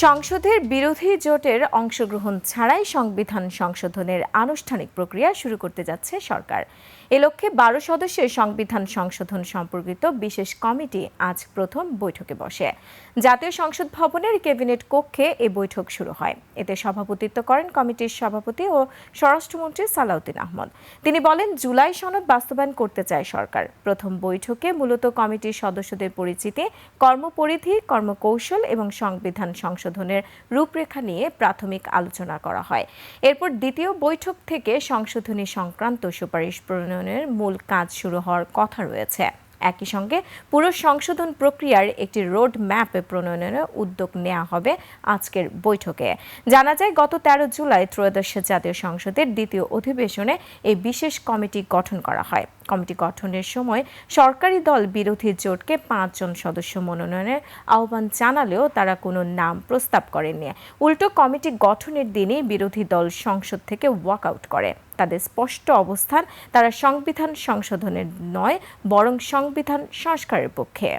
সংসদের বিরোধী জোটের অংশগ্রহণ ছাড়াই সংবিধান সংশোধনের আনুষ্ঠানিক প্রক্রিয়া শুরু করতে যাচ্ছে সরকার। এ লক্ষ্যে 12 সদস্যের সংবিধান সংশোধন সম্পর্কিত বিশেষ কমিটি আজ প্রথম বৈঠকে বসে। জাতীয় সংসদ ভবনের ক্যাবিনেট কক্ষে এ বৈঠক শুরু হয়। এতে সভাপতিত্ব করেন কমিটির সভাপতি ও স্বরাষ্ট্রমন্ত্রী সালাউদ্দিন আহমদ। তিনি বলেন, জুলাই সনদ বাস্তবায়ন করতে চায় সরকার। প্রথম বৈঠকে মূলত কমিটির সদস্যদের পরিচিতি, কর্মপরিধি, কর্মকৌশল এবং সংবিধান সংশোধনের রূপরেখা নিয়ে প্রাথমিক আলোচনা করা হয়। এরপর দ্বিতীয় বৈঠক থেকে সংশোধনী সংক্রান্ত সুপারিশ প্রণয়নের মূল কাজ শুরু হওয়ার কথা রয়েছে। একই সঙ্গে পুরো সংশোধন প্রক্রিয়ার একটি রোড ম্যাপ প্রণয়নের উদ্যোগ নেওয়া হবে আজকের বৈঠকে। জানা যায়, গত 13 জুলাই ত্রয়োদশ জাতীয় সংসদের দ্বিতীয় অধিবেশনে এই বিশেষ কমিটি গঠন করা হয়। কমিটি গঠনের সময় সরকারি দল বিরোধী জোটকে 5 জন সদস্য মনোনয়নের আহ্বান জানালেও তারা কোনো নাম প্রস্তাব করেননি। উল্টো কমিটি গঠনের দিনই বিরোধী দল সংসদ থেকে ওয়াকআউট করে। তাদের স্পষ্ট অবস্থান, তারা সংবিধান সংশোধনের নয় বরং সংবিধান সংস্কারের পক্ষে।